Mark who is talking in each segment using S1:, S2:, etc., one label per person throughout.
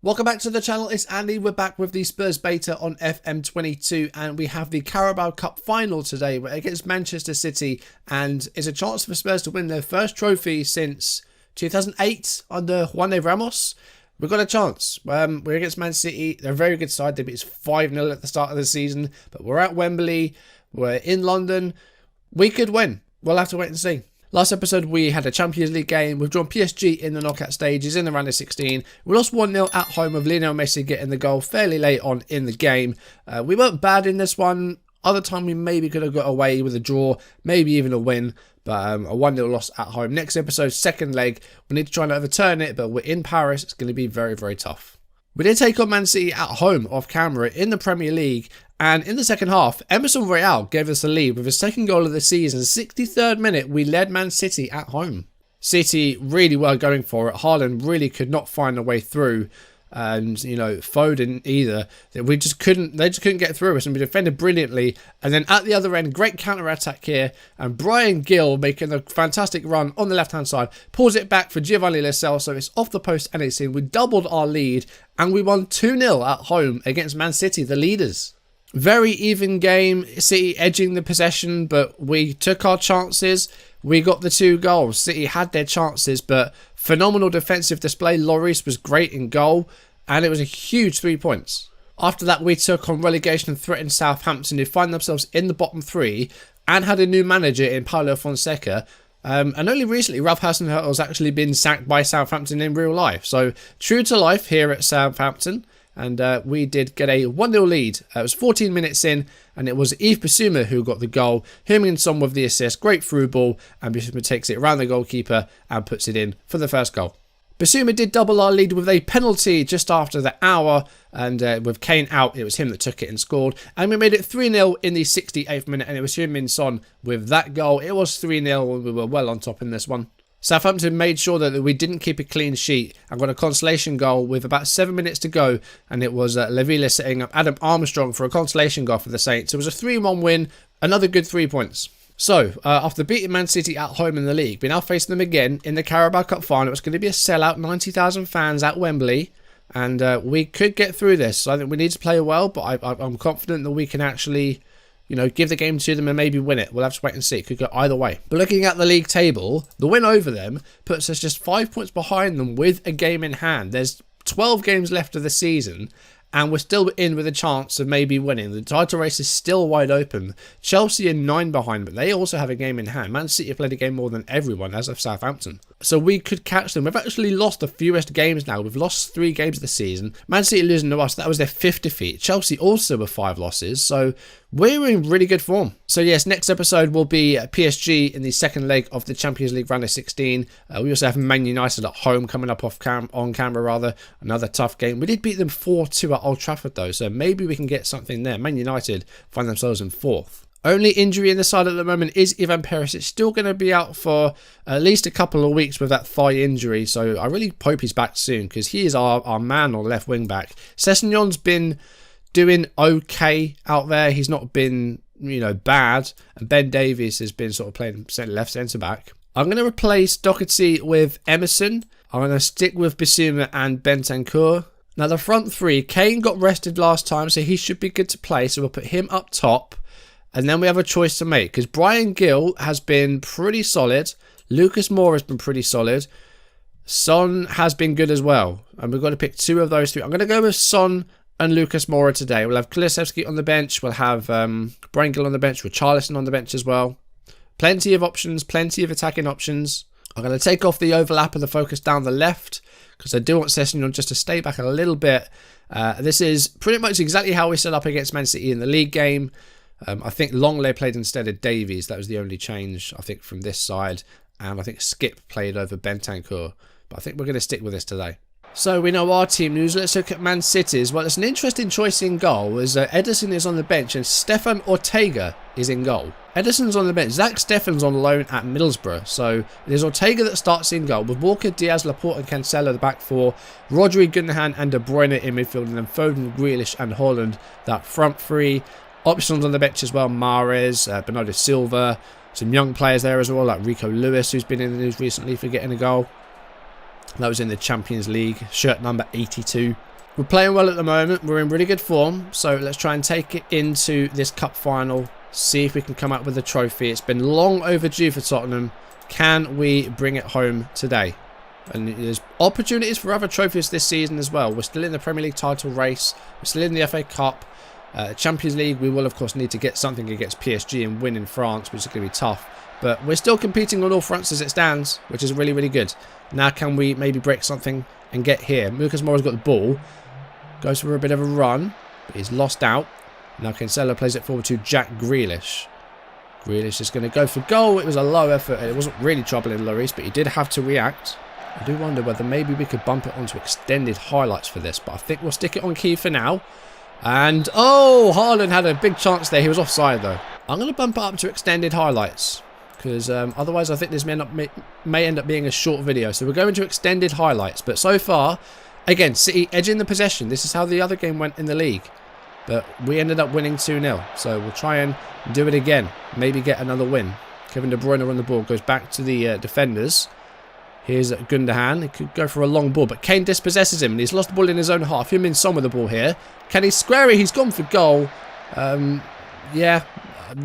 S1: Welcome back to the channel, it's Andy. We're back with the Spurs beta on FM22 and we have the Carabao Cup final today against Manchester City, and it's a chance for Spurs to win their first trophy since 2008 under Juan de Ramos. We've got a chance. We're against Man City. They're a very good side. They beat us 5-0 at the start of the season, but we're at Wembley. We're in London. We could win. We'll have to wait and see. Last episode, we had a Champions League game. We've drawn PSG in the knockout stages in the round of 16. We lost 1-0 at home with Lionel Messi getting the goal fairly late on in the game. We weren't bad in this one. Other time, we maybe could have got away with a draw, maybe even a win. But a 1-0 loss at home. Next episode, second leg. We need to try and overturn it, but we're in Paris. It's going to be very, very tough. We did take on Man City at home off camera in the Premier League. And in the second half, Emerson Royal gave us the lead with his second goal of the season. 63rd minute, we led Man City at home. City really were going for it. Haaland really could not find a way through. And, you know, Foden either. They just couldn't get through us, and we defended brilliantly. And then at the other end, great counter-attack here. And Brian Gill making a fantastic run on the left-hand side. Pulls it back for Giovanni Lo Celso. It's off the post and it's in. We doubled our lead. And we won 2-0 at home against Man City, the leaders. Very even game, City edging the possession, but we took our chances. We got the 2 goals. City had their chances, but phenomenal defensive display. Lloris was great in goal, and it was a huge 3 points. After that, we took on relegation and threatened Southampton, who find themselves in the bottom 3, and had a new manager in Paulo Fonseca. And only recently, Ralph Hasenhüttl has actually been sacked by Southampton in real life. So, true to life here at Southampton. And we did get a 1-0 lead. It was 14 minutes in, and it was Yves Bissouma who got the goal. Heung-min-son with the assist. Great through ball, and Bissouma takes it around the goalkeeper and puts it in for the first goal. Bissouma did double our lead with a penalty just after the hour, and with Kane out, it was him that took it and scored. And we made it 3-0 in the 68th minute, and it was Heung-min-son with that goal. It was 3-0, and we were well on top in this one. Southampton made sure that we didn't keep a clean sheet and got a consolation goal with about 7 minutes to go, and it was Lavilla setting up Adam Armstrong for a consolation goal for the Saints. It was a 3-1 win, another good 3 points. So, after beating Man City at home in the league, we now face them again in the Carabao Cup final. It's going to be a sellout, 90,000 fans at Wembley, and we could get through this. So I think we need to play well, but I'm confident that we can actually, you know, give the game to them and maybe win it. We'll have to wait and see. It could go either way. But looking at the league table, the win over them puts us just 5 points behind them with a game in hand. There's 12 games left of the season, and we're still in with a chance of maybe winning. The title race is still wide open. Chelsea are 9 behind, but they also have a game in hand. Man City have played a game more than everyone, as of Southampton. So we could catch them. We've actually lost the fewest games now. We've lost 3 games this season. Man City losing to us, that was their 5th defeat. Chelsea also with 5 losses. So we're in really good form. So yes, next episode will be PSG in the second leg of the Champions League round of 16. We also have Man United at home coming up on camera. Another tough game. We did beat them 4-2 at Old Trafford though, so maybe we can get something there. Man United find themselves in 4th. Only injury in the side at the moment is Ivan Perisic. Still going to be out for at least a couple of weeks with that thigh injury, so I really hope he's back soon because he is our man on left wing back. Sessegnon's been doing okay out there. He's not been, you know, bad. And Ben Davies has been sort of playing left centre back. I'm going to replace Doherty with Emerson. I'm going to stick with Bissouma and Bentancur. Now the front 3, Kane got rested last time, so he should be good to play. So we'll put him up top. And then we have a choice to make because Brian Gill has been pretty solid. Lucas Moura has been pretty solid. Son has been good as well. And we've got to pick 2 of those 3. I'm going to go with Son and Lucas Moura today. We'll have Kulusevski on the bench. We'll have Brian Gill on the bench with Richarlison on the bench as well. Plenty of options, plenty of attacking options. I'm going to take off the overlap and the focus down the left because I do want Sessegnon just to stay back a little bit. This is pretty much exactly how we set up against Man City in the league game. I think Longley played instead of Davies. That was the only change, I think, from this side. And I think Skip played over Bentancur. But I think we're going to stick with this today. So we know our team news. Let's look at Man City's. Well, it's an interesting choice in goal as Ederson is on the bench and Stefan Ortega is in goal. Ederson's on the bench. Zach Steffen's on loan at Middlesbrough. So it is Ortega that starts in goal with Walker, Diaz, Laporte and Cancelo the back 4. Rodri, Gundogan and De Bruyne in midfield. And then Foden, Grealish and Haaland that front 3. Options on the bench as well. Mahrez, Bernardo Silva. Some young players there as well like Rico Lewis, who's been in the news recently for getting a goal. That was in the Champions League, shirt number 82. We're playing well at the moment. We're in really good form. So let's try and take it into this cup final. See if we can come up with a trophy. It's been long overdue for Tottenham. Can we bring it home today? And there's opportunities for other trophies this season as well. We're still in the Premier League title race. We're still in the FA Cup. Champions League, we will of course need to get something against PSG and win in France, which is going to be tough. But we're still competing on all fronts as it stands, which is really, really good. Now can we maybe break something and get here? Lucas Moura's got the ball. Goes for a bit of a run, but he's lost out. Now Cancelo plays it forward to Jack Grealish. Grealish is going to go for goal. It was a low effort. It wasn't really troubling Lloris, but he did have to react. I do wonder whether maybe we could bump it onto extended highlights for this, but I think we'll stick it on key for now. And, oh, Haaland had a big chance there. He was offside, though. I'm going to bump it up to extended highlights, because otherwise I think this may end up being a short video. So we're going to extended highlights, but so far, again, City edging the possession. This is how the other game went in the league. But we ended up winning 2-0. So we'll try and do it again. Maybe get another win. Kevin De Bruyne on the ball. Goes back to the defenders. Here's Gundogan. He could go for a long ball. But Kane dispossesses him. And he's lost the ball in his own half. Heung-min Son with the ball here. Can he square it? He's gone for goal. Yeah.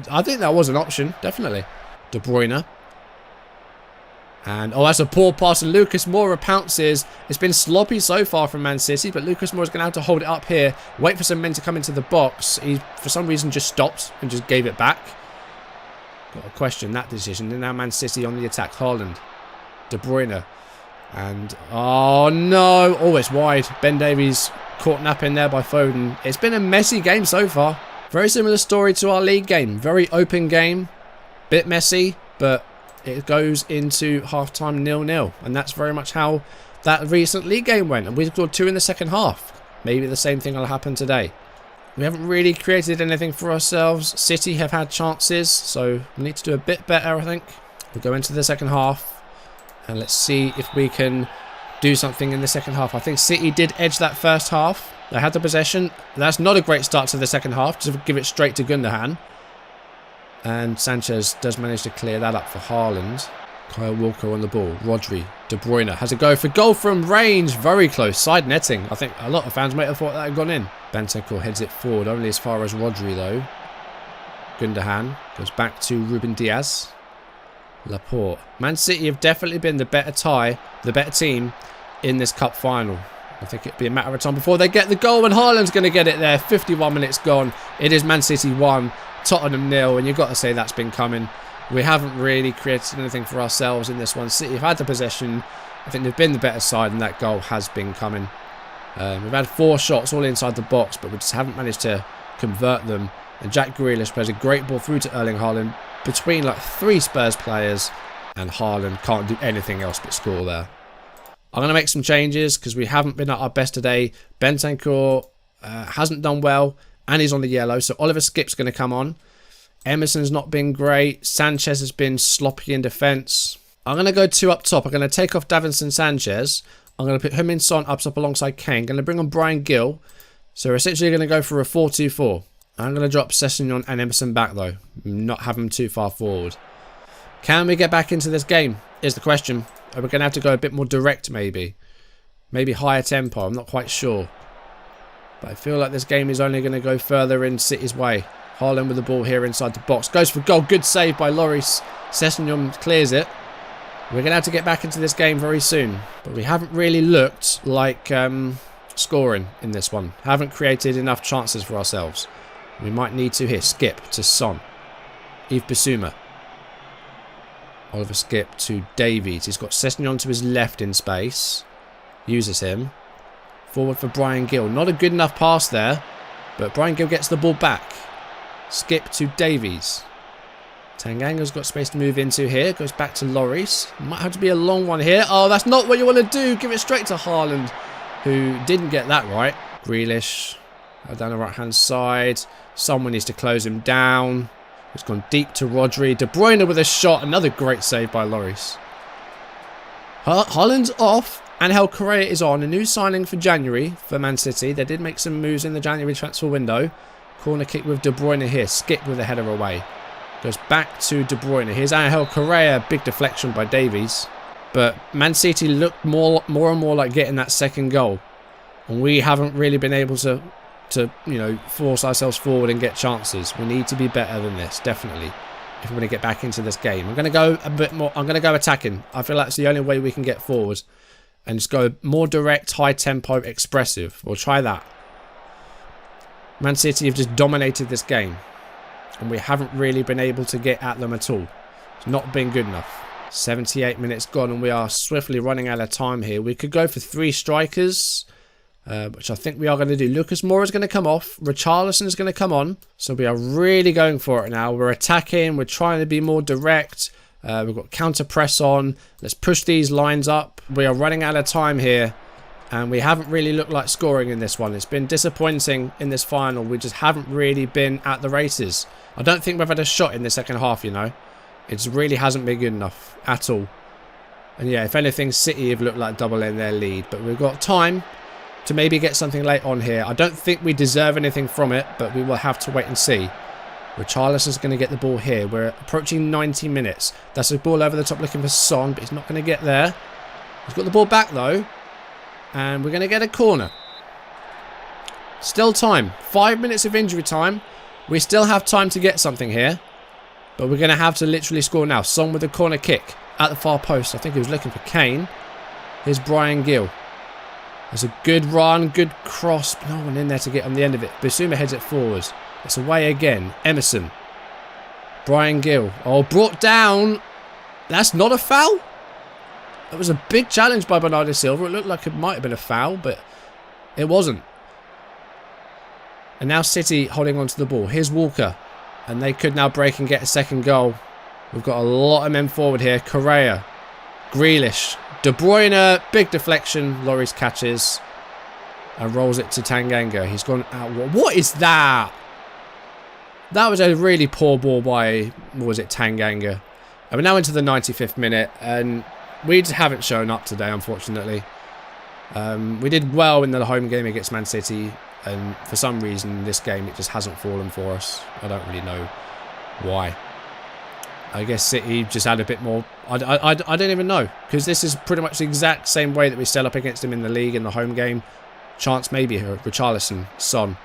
S1: I think that was an option. Definitely. De Bruyne. And, oh, that's a poor pass, and Lucas Moura pounces. It's been sloppy so far from Man City, but Lucas Moura's going to have to hold it up here, wait for some men to come into the box. He, for some reason, just stopped and just gave it back. Got to question that decision. And now Man City on the attack. Haaland. De Bruyne. And, oh, no. Oh, it's wide. Ben Davies caught napping there by Foden. It's been a messy game so far. Very similar story to our league game. Very open game. Bit messy, but it goes into half-time 0-0. And that's very much how that recent league game went. And we scored 2 in the second half. Maybe the same thing will happen today. We haven't really created anything for ourselves. City have had chances, so we need to do a bit better, I think. We'll go into the second half. And let's see if we can do something in the second half. I think City did edge that first half. They had the possession. That's not a great start to the second half. Just give it straight to Gundogan. And Sanchez does manage to clear that up for Haaland. Kyle Walker on the ball. Rodri. De Bruyne has a go for goal from range. Very close. Side netting. I think a lot of fans might have thought that had gone in. Bentancur heads it forward. Only as far as Rodri, though. Gundogan goes back to Ruben Diaz. Laporte. Man City have definitely been the better tie, the better team in this cup final. I think it'll be a matter of time before they get the goal, and Haaland's going to get it there. 51 minutes gone. It is Man City 1. Tottenham 0, and you've got to say that's been coming. We haven't really created anything for ourselves in this one. City have had the possession. I think they've been the better side, and that goal has been coming. We've had 4 shots all inside the box, but we just haven't managed to convert them. And Jack Grealish plays a great ball through to Erling Haaland between like 3 Spurs players, and Haaland can't do anything else but score there. I'm going to make some changes because we haven't been at our best today. Bentancur hasn't done well. And he's on the yellow, so Oliver Skip's going to come on. Emerson's not been great. Sanchez has been sloppy in defence. I'm going to go 2 up top. I'm going to take off Davinson Sanchez. I'm going to put Heung-min Son up alongside Kane. I'm going to bring on Brian Gill. So we're essentially going to go for a 4-2-4. I'm going to drop Sessegnon and Emerson back, though. Not have them too far forward. Can we get back into this game, is the question. Are we going to have to go a bit more direct, maybe? Maybe higher tempo. I'm not quite sure. But I feel like this game is only going to go further in City's way. Haaland with the ball here inside the box. Goes for goal. Good save by Lloris. Sessegnon clears it. We're going to have to get back into this game very soon. But we haven't really looked like scoring in this one. Haven't created enough chances for ourselves. We might need to here. Skip to Son. Yves Bissouma. Oliver Skip to Davies. He's got Sessegnon to his left in space. Uses him. Forward for Brian Gill. Not a good enough pass there. But Brian Gill gets the ball back. Skip to Davies. Tanganga's got space to move into here. Goes back to Lloris. Might have to be a long one here. Oh, that's not what you want to do. Give it straight to Haaland, who didn't get that right. Grealish down the right-hand side. Someone needs to close him down. It's gone deep to Rodri. De Bruyne with a shot. Another great save by Lloris. Haaland's off. Angel Correa is on. A new signing for January for Man City. They did make some moves in the January transfer window. Corner kick with De Bruyne here. Skip with a header away. Goes back to De Bruyne. Here's Angel Correa. Big deflection by Davies. But Man City looked more and more like getting that second goal. And we haven't really been able to force ourselves forward and get chances. We need to be better than this, definitely, if we're going to get back into this game. I'm going to go a bit more. I'm going to go attacking. I feel like it's the only way we can get forward. And just go more direct, high tempo, expressive. We'll try that. Man City have just dominated this game. And we haven't really been able to get at them at all. It's not been good enough. 78 minutes gone and we are swiftly running out of time here. We could go for 3 strikers, which I think we are going to do. Lucas Moura is going to come off. Richarlison is going to come on. So we are really going for it now. We're attacking. We're trying to be more direct. We've got counter press on. Let's push these lines up. We are running out of time here. And we haven't really looked like scoring in this one. It's been disappointing in this final. We just haven't really been at the races. I don't think we've had a shot in the second half, you know. It really hasn't been good enough at all. And yeah, if anything, City have looked like doubling their lead. But we've got time to maybe get something late on here. I don't think we deserve anything from it, but we will have to wait and see. Richarlison's going to get the ball here. We're approaching 90 minutes. That's a ball over the top looking for Son, but he's not going to get there. He's got the ball back though. And we're going to get a corner. Still time. 5 minutes of injury time. We still have time to get something here. But we're going to have to literally score now. Son with a corner kick at the far post. I think he was looking for Kane. Here's Brian Gill. There's a good run, good cross. No one in there to get on the end of it. Bissouma heads it forwards. It's away again. Emerson. Brian Gill. Oh, brought down. That's not a foul. It was a big challenge by Bernardo Silva. It looked like it might have been a foul, but it wasn't. And now City holding on to the ball. Here's Walker. And they could now break and get a second goal. We've got a lot of men forward here. Correa. Grealish. De Bruyne. Big deflection. Lloris catches. And rolls it to Tanganga. He's gone out. What is that? That was a really poor ball by, what was it, Tanganga. And we're now into the 95th minute. And we just haven't shown up today, unfortunately. We did well in the home game against Man City. And for some reason, this game, it just hasn't fallen for us. I don't really know why. I guess City just had a bit more... I don't even know. Because this is pretty much the exact same way that we set up against him in the league in the home game. Chance maybe here. Richarlison. Son.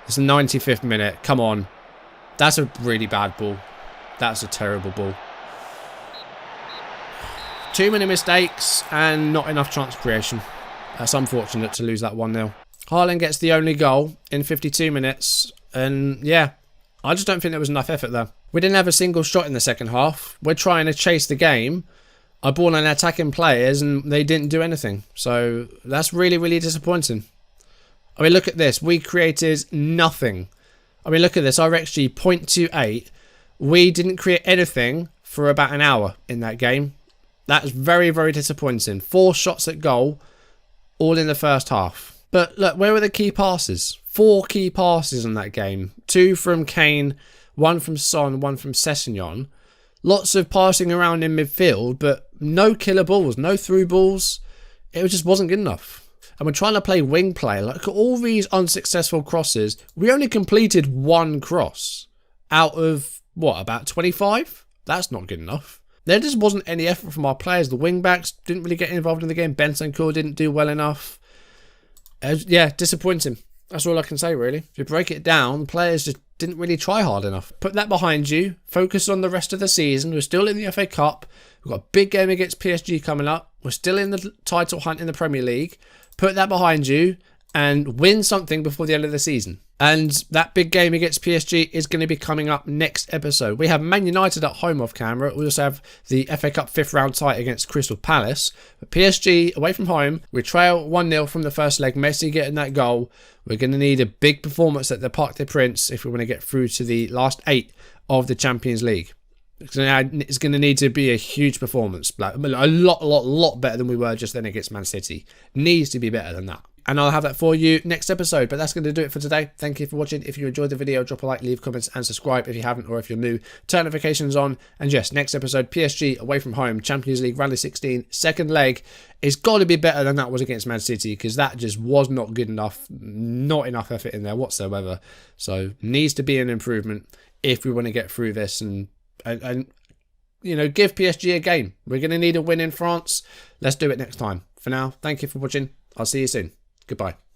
S1: It's the 95th minute. Come on. That's a really bad ball. That's a terrible ball. Too many mistakes and not enough chance creation. That's unfortunate to lose that 1-0. Haaland gets the only goal in 52 minutes. And yeah, I just don't think there was enough effort there. We didn't have a single shot in the second half. We're trying to chase the game. I brought on attacking players and they didn't do anything. So that's really, really disappointing. I mean, look at this. We created nothing. I mean, look at this. Our XG 0.28. We didn't create anything for about an hour in that game. That's very, very disappointing. 4 shots at goal, all in the first half. But look, where were the key passes? 4 key passes in that game. 2 from Kane, 1 from Son, 1 from Sessegnon. Lots of passing around in midfield, but no killer balls, no through balls. It just wasn't good enough. And we're trying to play wing play. Like all these unsuccessful crosses, we only completed 1 cross out of, what, about 25? That's not good enough. There just wasn't any effort from our players. The wing backs didn't really get involved in the game. Bentancur didn't do well enough. Yeah, disappointing. That's all I can say, really. If you break it down, players just didn't really try hard enough. Put that behind you. Focus on the rest of the season. We're still in the FA Cup. We've got a big game against PSG coming up. We're still in the title hunt in the Premier League. Put that behind you and win something before the end of the season. And that big game against PSG is going to be coming up next episode. We have Man United at home off camera. We also have the FA Cup 5th round tie against Crystal Palace. But PSG away from home. We trail 1-0 from the first leg. Messi getting that goal. We're going to need a big performance at the Parc des Princes if we want to get through to the last 8 of the Champions League. It's going to need to be a huge performance. Like a lot better than we were just then against Man City. Needs to be better than that. And I'll have that for you next episode. But that's going to do it for today. Thank you for watching. If you enjoyed the video, drop a like, leave comments and subscribe if you haven't, or if you're new, turn notifications on. And yes, next episode, PSG away from home, Champions League round of 16, second leg. It's got to be better than that was against Man City, because that just was not good enough. Not enough effort in there whatsoever. So needs to be an improvement if we want to get through this and you know, give PSG a game. We're going to need a win in France. Let's do it next time. For now, thank you for watching. I'll see you soon. Goodbye.